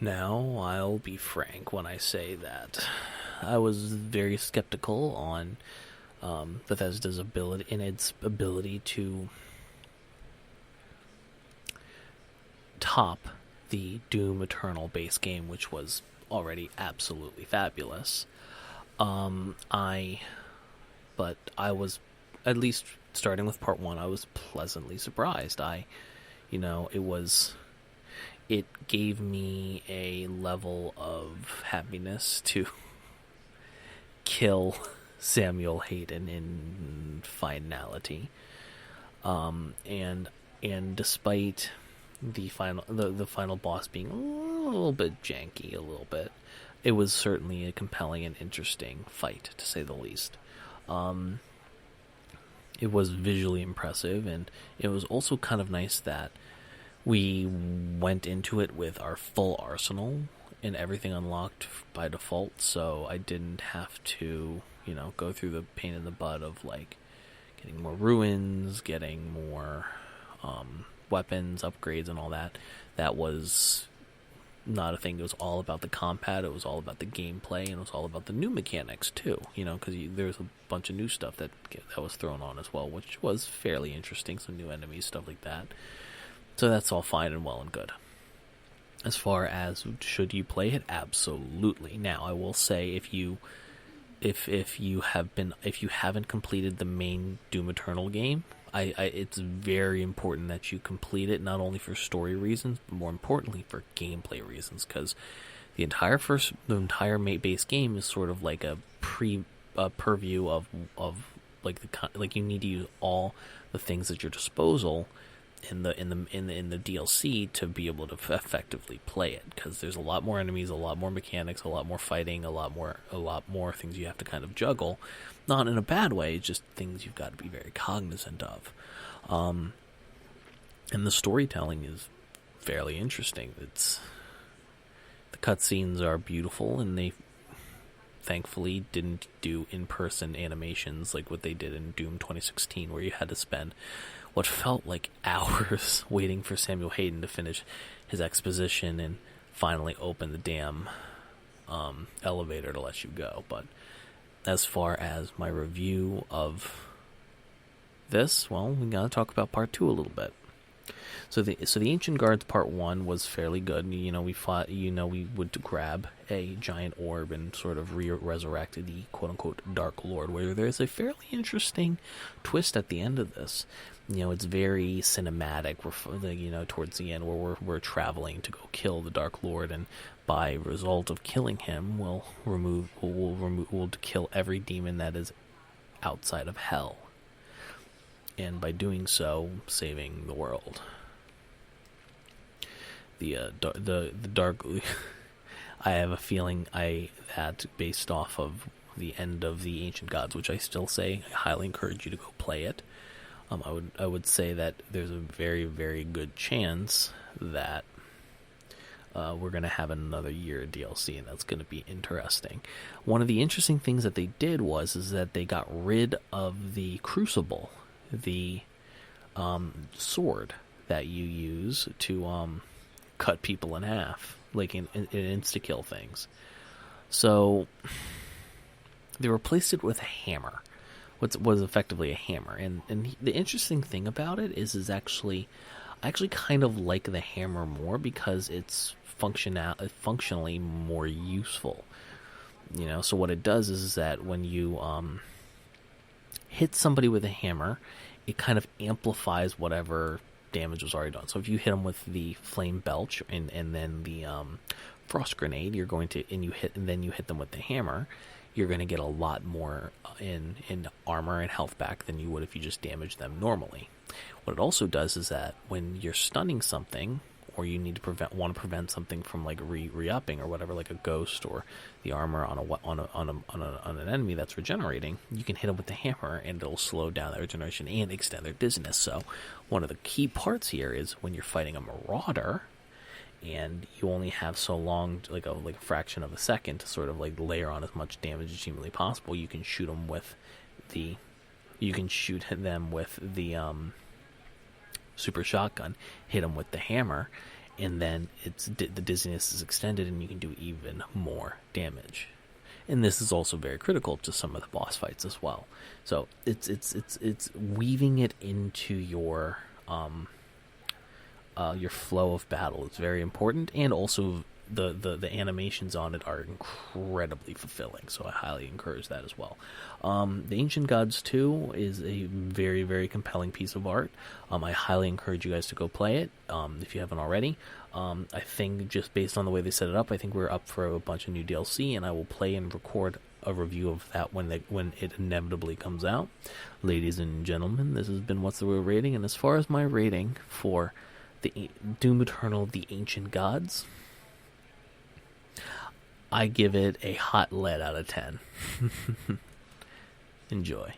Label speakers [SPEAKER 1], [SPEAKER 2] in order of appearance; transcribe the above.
[SPEAKER 1] Now, I'll be frank when I say that I was very skeptical on Bethesda's ability to top the Doom Eternal base game, which was already absolutely fabulous. But I was, at least starting with part 1, I was pleasantly surprised. It gave me a level of happiness to kill Samuel Hayden in finality. And despite the final boss being a little bit janky, it was certainly a compelling and interesting fight, to say the least. It was visually impressive, and it was also kind of nice that we went into it with our full arsenal and everything unlocked by default, so I didn't have to, go through the pain in the butt of, getting more ruins, getting more weapons, upgrades, and all that. That was not a thing. It was all about the combat, it was all about the gameplay, and it was all about the new mechanics, too, because there's a bunch of new stuff that was thrown on as well, which was fairly interesting, some new enemies, stuff like that. So that's all fine and well and good. As far as should you play it, absolutely. Now, I will say if you haven't completed the main Doom Eternal game, it's very important that you complete it, not only for story reasons, but more importantly for gameplay reasons, because the entire base game is sort of like a purview of you need to use all the things at your disposal in the DLC to be able to effectively play it, because there's a lot more enemies, a lot more mechanics, a lot more fighting, a lot more things you have to kind of juggle, not in a bad way, just things you've got to be very cognizant of. And the storytelling is fairly interesting. The cutscenes are beautiful, and they thankfully didn't do in-person animations like what they did in Doom 2016, where you had to spend what felt like hours waiting for Samuel Hayden to finish his exposition and finally open the damn elevator to let you go. But as far as my review of this, well, we gotta talk about part 2 a little bit. So the Ancient Guards part 1 was fairly good. We fought, we would grab a giant orb and sort of resurrect the quote-unquote Dark Lord, where there's a fairly interesting twist at the end of this. It's very cinematic. We're, towards the end where we're traveling to go kill the Dark Lord, and by result of killing him, we'll kill every demon that is outside of hell, and by doing so, saving the world. The dark. I have a feeling that based off of the end of the Ancient Gods, which I still say I highly encourage you to go play it. I would say that there's a very, very good chance that we're going to have another year of DLC, and that's going to be interesting. One of the interesting things that they did is that they got rid of the Crucible, the sword that you use to cut people in half, like in insta-kill things. So they replaced it with a hammer. What was effectively a hammer, and the interesting thing about it is actually, I actually kind of like the hammer more because it's functionally more useful. So what it does is that when you hit somebody with a hammer, it kind of amplifies whatever damage was already done. So if you hit them with the flame belch and then the frost grenade, you're going to and you hit them with the hammer, you're going to get a lot more in armor and health back than you would if you just damaged them normally. What it also does is that when you're stunning something, or you need to want to prevent something from like re-upping or whatever, like a ghost or the armor on an enemy that's regenerating, you can hit them with the hammer and it'll slow down that regeneration and extend their dizziness. So one of the key parts here is when you're fighting a marauder and you only have so long, like a fraction of a second, to sort of like layer on as much damage as humanly possible, you can shoot them with the super shotgun, hit them with the hammer, and then the dizziness is extended, and you can do even more damage. And this is also very critical to some of the boss fights as well. So it's weaving it into your flow of battle is very important, and also the animations on it are incredibly fulfilling. So I highly encourage that as well. The Ancient Gods 2 is a very, very compelling piece of art. I highly encourage you guys to go play it if you haven't already. I think just based on the way they set it up, I think we're up for a bunch of new DLC, and I will play and record a review of that when it inevitably comes out. Ladies and gentlemen, this has been What's the Real Rating, and as far as my rating for the Doom Eternal: The Ancient Gods, I give it a hot lead out of 10. Enjoy.